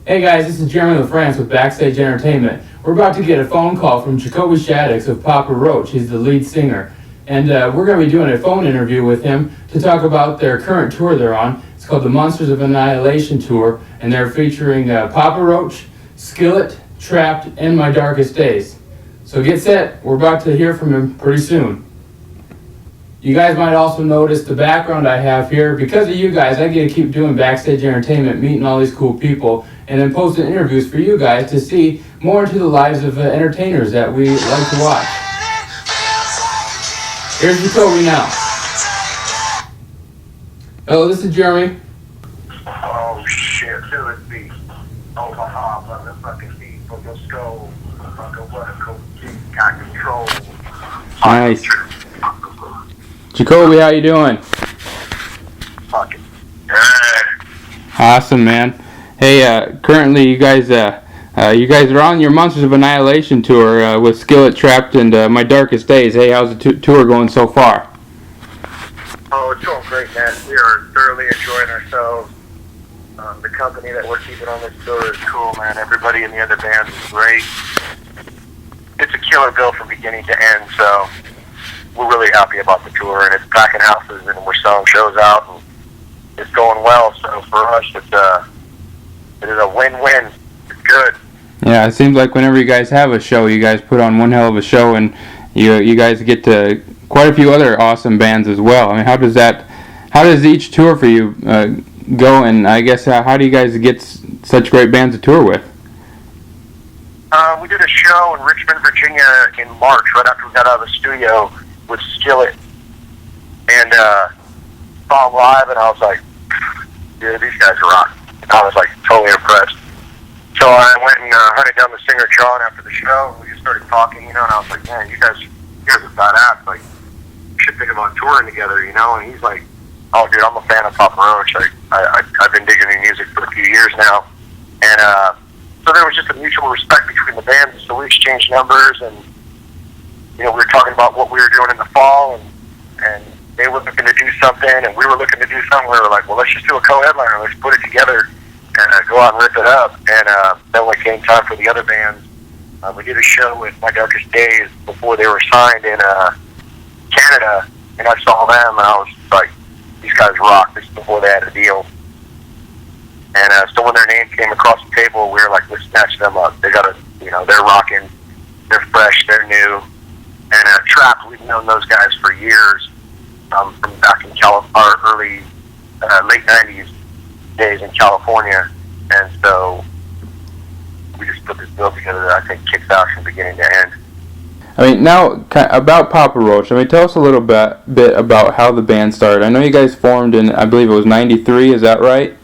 Hey guys, this is Jeremy Lafrentz with Backstage Entertainment. We're about to get a phone call from Jacoby Shaddix of Papa Roach. He's the lead singer. And we're going to be doing a phone interview with him to talk about their current tour they're on. It's called the Monsters of Annihilation Tour, and they're featuring Papa Roach, Skillet, Trapt, and My Darkest Days. So get set. We're about to hear from him pretty soon. You guys might also notice the background I have here. Because of you guys, I get to keep doing Backstage Entertainment, meeting all these cool people, and then posting interviews for you guys to see more into the lives of entertainers that we like to watch. Here's Jacoby now. Hello, this is Jeremy. Oh shit, who it be? Omaha, motherfucking feet from the skull. Motherfucking what a cool got control. Nice. Jacoby, how you doing? Fucking good. Awesome, man. Hey, currently you guys are on your Monsters of Annihilation tour with Skillet, Trapt, and My Darkest Days. Hey, how's the tour going so far? Oh, it's going great, man. We are thoroughly enjoying ourselves. The company that we're keeping on this tour is cool, man. Everybody in the other bands is great. It's a killer bill from beginning to end, so we're really happy about the tour, and it's packing houses, and we're selling shows out, and it's going well. So for us, it is a win-win. It's good. Yeah, it seems like whenever you guys have a show, you guys put on one hell of a show, and you guys get to quite a few other awesome bands as well. I mean, how does each tour for you go, and I guess how do you guys get such great bands to tour with? We did a show in Richmond, Virginia in March, right after we got out of the studio with Skillet, and saw them live, and I was like, dude, these guys rock. I was like totally impressed. So I went and hunted down the singer John after the show, and we just started talking, and I was like, man, you guys are badass. Like, we should think about touring together, And he's like, oh, dude, I'm a fan of Papa Roach. I've been digging their music for a few years now, and so there was just a mutual respect between the bands. So we exchanged numbers, and we were talking about what we were doing in the fall, and they were looking to do something, and we were looking to do something. We were like, well, let's just do a co-headliner. Let's put it together and go out and rip it up. And then when it came time for the other bands, we did a show with My Darkest Days before they were signed in Canada, and I saw them, and I was like, these guys rock. This is before they had a deal. And so when their name came across the table, we were like, let's snatch them up. They got they're rocking. They're fresh. They're new. And Trapt, we've known those guys for years, from back in late 90s days in California. And so we just put this bill together that I think kicks out from beginning to end. I mean, now, about Papa Roach, tell us a little bit about how the band started. I know you guys formed in, I believe it was 93, is that right?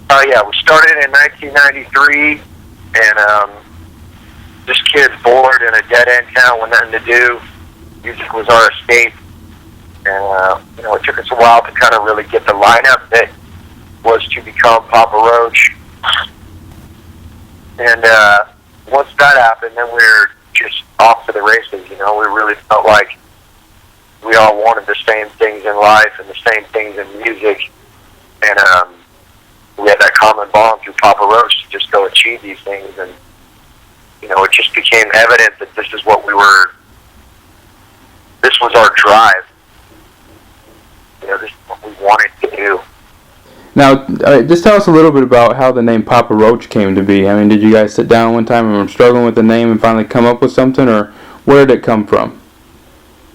Yeah, we started in 1993, and this kid's bored in a dead-end town with nothing to do. Music was our escape, and it took us a while to kind of really get the lineup that was to become Papa Roach. And once that happened, then we're just off to the races. We really felt like we all wanted the same things in life and the same things in music, and we had that common bond through Papa Roach to just go achieve these things. And it just became evident that this is what this was our drive. This is what we wanted to do. Now, just tell us a little bit about how the name Papa Roach came to be. Did you guys sit down one time and were struggling with the name and finally come up with something, or where did it come from?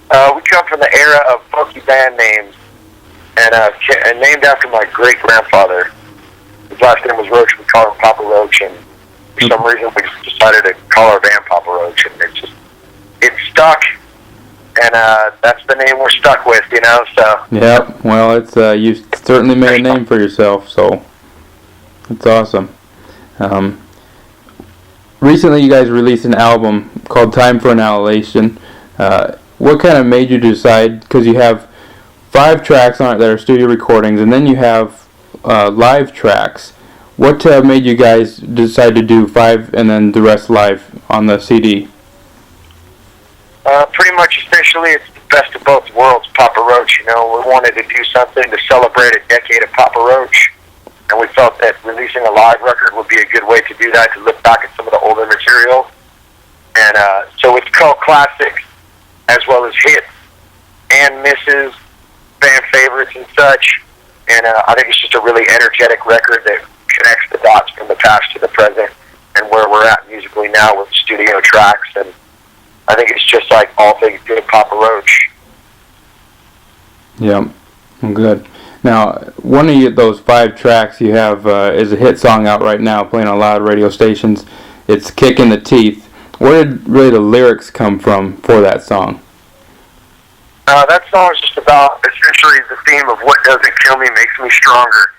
We come from the era of funky band names, and named after my great-grandfather. His last name was Roach. We called him Papa Roach, and for some reason we decided to call our band Papa Roach, and it stuck, and that's the name we're stuck with, so. Yep, well, it's you certainly made a name for yourself, so it's awesome. Recently you guys released an album called Time for Annihilation. What kind of made you decide, because you have 5 tracks on it that are studio recordings, and then you have live tracks. What made you guys decide to do 5 and then the rest live on the CD? Pretty much, essentially, it's the best of both worlds, Papa Roach. We wanted to do something to celebrate a decade of Papa Roach, and we felt that releasing a live record would be a good way to do that, to look back at some of the older material. And so it's called Classics, as well as hits and misses, fan favorites and such. And I think it's just a really energetic record that connects the dots from the past to the present and where we're at musically now with studio tracks. And I think it's just like all things good Papa Roach. Yeah, good. Now, one of those 5 tracks you have is a hit song out right now, playing on a lot of radio stations. It's Kick in the Teeth. Where did really the lyrics come from for that song? That song is just about, essentially, the theme of what doesn't kill me makes me stronger.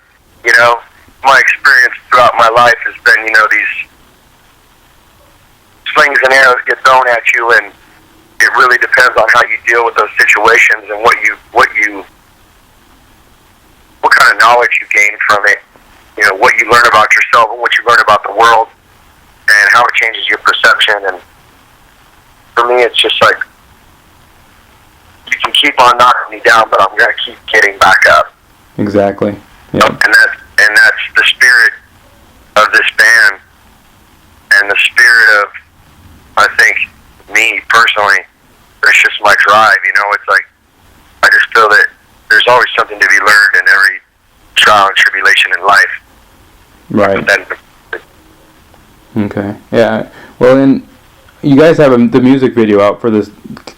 You know, my experience throughout my life has been, you know, these slings and arrows get thrown at you, and it really depends on how you deal with those situations and what kind of knowledge you gain from it. You know, what you learn about yourself and what you learn about the world, and how it changes your perception. And for me, it's just like, you can keep on knocking me down, but I'm going to keep getting back up. Exactly. Yeah. And that's the spirit of this band, and the spirit of, I think, me personally. It's just my drive. You know, it's like, I just feel that there's always something to be learned in every trial and tribulation in life. Right. But then, okay. Yeah. Well, then you guys have the music video out for this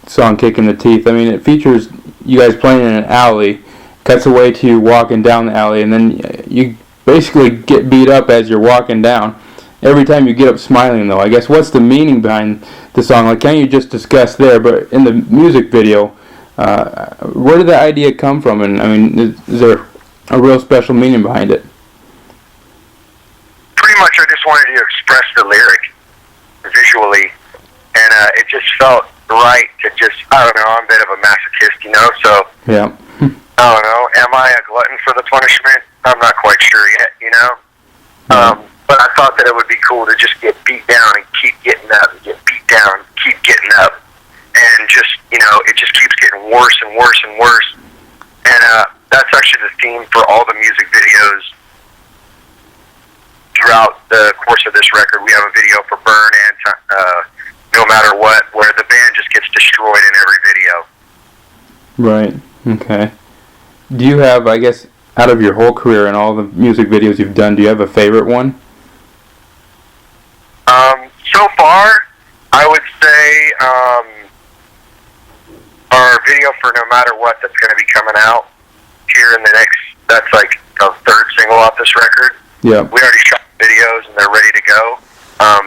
song "Kick in the Teeth." I mean, it features you guys playing in an alley, cuts away to you walking down the alley, and then you basically get beat up as you're walking down. Every time you get up smiling, though. I guess, what's the meaning behind the song? Like, can't you just discuss there? But in the music video, where did the idea come from? And I mean, is there a real special meaning behind it? pretty much I just wanted to express the lyric visually, and it just felt right to just, I don't know, I'm a bit of a masochist, you know, so, yeah. I don't know, am I a glutton for the punishment? I'm not quite sure yet, you know, but I thought that it would be cool to just get beat down and keep getting up, and get beat down, keep getting up, and just, you know, it just keeps getting worse and worse and worse, and that's actually the theme for all the music videos throughout the course of this record. We have a video for Burn and No Matter What, where the band just gets destroyed in every video. Right, okay. Do you have, I guess, out of your whole career and all the music videos you've done, do you have a favorite one? So far, I would say our video for No Matter What that's going to be coming out here in the next, that's like the third single off this record. Yeah. We already shot videos and they're ready to go.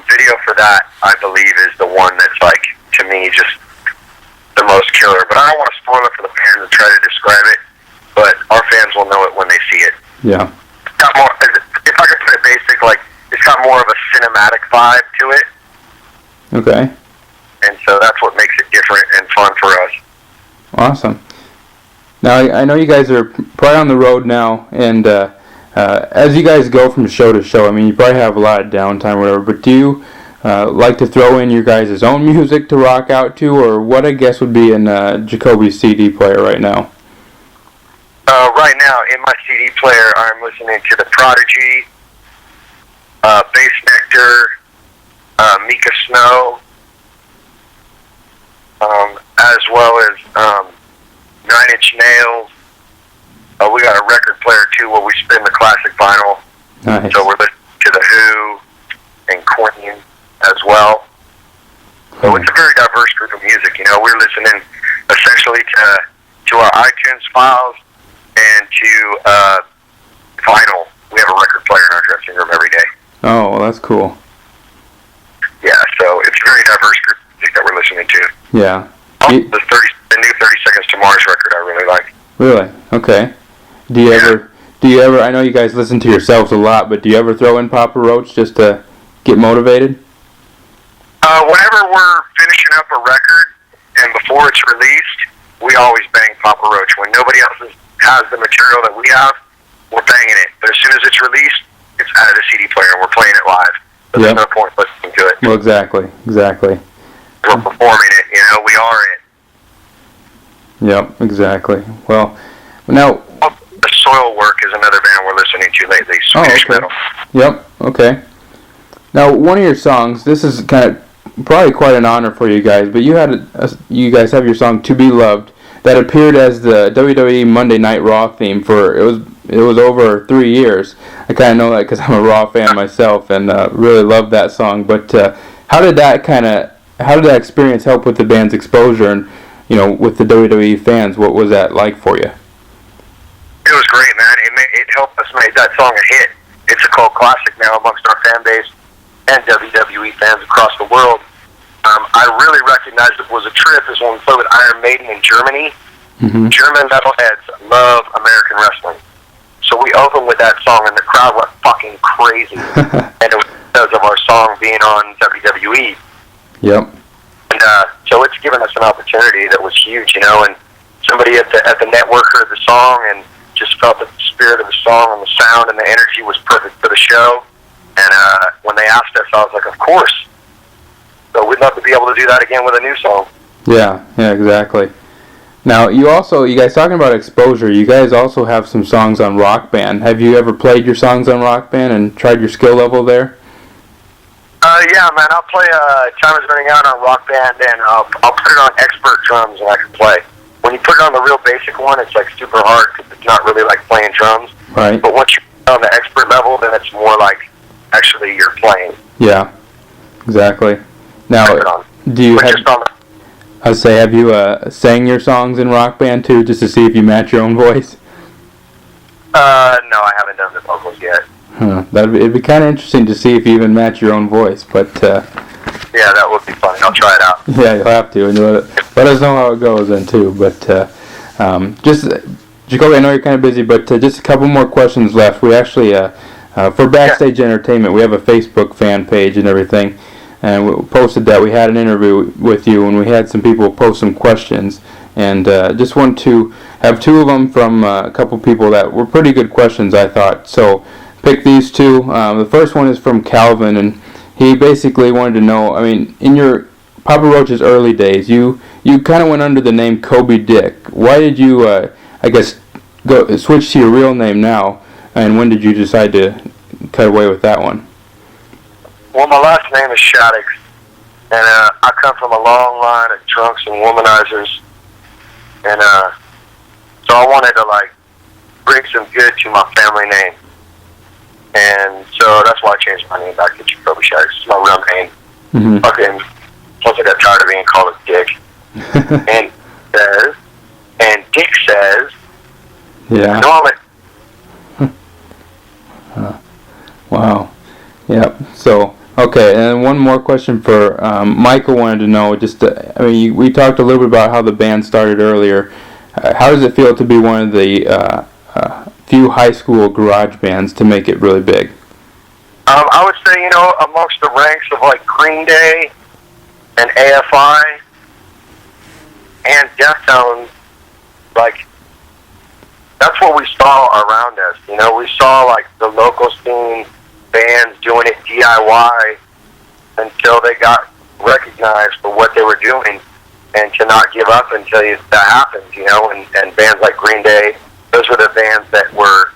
Video for that, I believe, is the one that's like, to me, just the most killer. But I don't want to spoil it for the fans and try to describe it, but our fans will know it when they see it. Yeah. It's got more, if I could put it basic, like, it's got more of a cinematic vibe to it. Okay. And so that's what makes it different and fun for us. Awesome. Now, I know you guys are probably on the road now, and as you guys go from show to show, I mean, you probably have a lot of downtime or whatever, but do you like to throw in your guys' own music to rock out to, or what I guess would be in Jacoby's CD player right now? Right now, in my CD player, I'm listening to The Prodigy, Bass Nectar, Mika Snow, as well as 9 Inch Nails. We got a record player too where we spin the classic vinyl. Nice. So we're listening to The Who and Queen as well. So it's a very diverse group of music. You know, we're listening essentially to our iTunes files and to vinyl. We have a record player in our dressing room every day. Oh, well, that's cool. Yeah, so it's a very diverse group of music that we're listening to. Yeah. The new 30 Seconds to Mars record I really like. Really? Okay. Do you ever, I know you guys listen to yourselves a lot, but do you ever throw in Papa Roach just to get motivated? Whenever we're finishing up a record and before it's released, we always bang Papa Roach. When nobody else has the material that we have, we're banging it. But as soon as it's released, it's out of the CD player and we're playing it live. So there's no point listening to it. Well, exactly. We're performing it, you know, we are it. Yep, exactly. Well, now, The Soilwork is another band we're listening to lately. Swedish metal. Yep. Okay. Now, one of your songs. This is kind of probably quite an honor for you guys, but you guys have your song "To Be Loved" that appeared as the WWE Monday Night Raw theme for it was over 3 years. I kind of know that because I'm a Raw fan myself and really love that song. But how did that experience help with the band's exposure and with the WWE fans? What was that like for you? It was great, man. It helped us make that song a hit. It's a cult classic now amongst our fan base and WWE fans across the world. I really recognized it was a trip is when we played with Iron Maiden in Germany. Mm-hmm. German metalheads love American wrestling. So we opened with that song and the crowd went fucking crazy. And it was because of our song being on WWE. Yep. And so it's given us an opportunity that was huge, and somebody at the network heard the song and just felt that the spirit of the song and the sound and the energy was perfect for the show. And when they asked us, I was like, of course. So we'd love to be able to do that again with a new song. Yeah, exactly. Now, you guys talking about exposure, you guys also have some songs on RockBand. Have you ever played your songs on RockBand and tried your skill level there? Yeah, man, I'll play Time Is Running Out on RockBand, and I'll put it on expert drums and I can play. When you put it on the real basic one, it's like super hard because it's not really like playing drums. Right. But once you're on the expert level, then it's more like actually you're playing. Yeah, exactly. Now, do you have you sang your songs in RockBand too, just to see if you match your own voice? No, I haven't done the vocals yet. It'd be kind of interesting to see if you even match your own voice, but yeah, that would be fun. I'll try it out. Yeah, you'll have to, and let us know how it goes then too. But just Jacoby, I know you're kind of busy, but just a couple more questions left. We actually for Backstage Entertainment, we have a Facebook fan page and everything. And we posted that we had an interview with you, and we had some people post some questions, and just want to have two of them from a couple people that were pretty good questions, I thought. So pick these two. The first one is from Calvin, and he basically wanted to know, in your Papa Roach's early days, you kind of went under the name Kobe Dick. Why did you, go switch to your real name now, and when did you decide to cut away with that one? Well, my last name is Shaddix, and I come from a long line of drunks and womanizers, and so I wanted to bring some good to my family name, and so that's why I changed my name back to Jacoby Shaddix. It's my real name. Mm-hmm. Fucking, plus I got tired of being called a dick. and Dick says, yeah. Wow. Yep. So. Okay, and one more question for Michael wanted to know, we talked a little bit about how the band started earlier. How does it feel to be one of the few high school garage bands to make it really big? I would say, amongst the ranks of Green Day and AFI and Deftones, that's what we saw around us. We saw the local scene bands doing it DIY until they got recognized for what they were doing, and to not give up until that happens, and bands like Green Day, those were the bands that were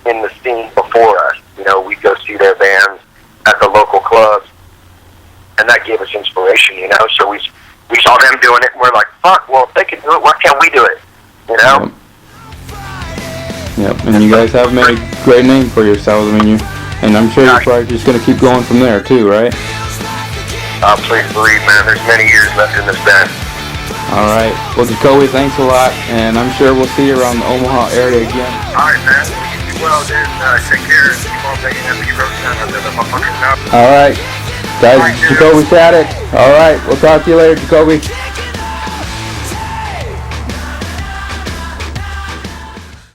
in the scene before us. We'd go see their bands at the local clubs, and that gave us inspiration, so we saw them doing it, and we're like, fuck, well, if they can do it, why can't we do it, Yep, and you guys have made a great name for yourselves. And I'm sure you're probably just going to keep going from there, too, right? Please believe, man. There's many years left in this band. All right. Well, Jacoby, thanks a lot, and I'm sure we'll see you around the Omaha area again. All right, man. Well, dude, take care. Keep on making that beat roast down. All right. Guys, Jacoby Shaddix. All right. We'll talk to you later, Jacoby.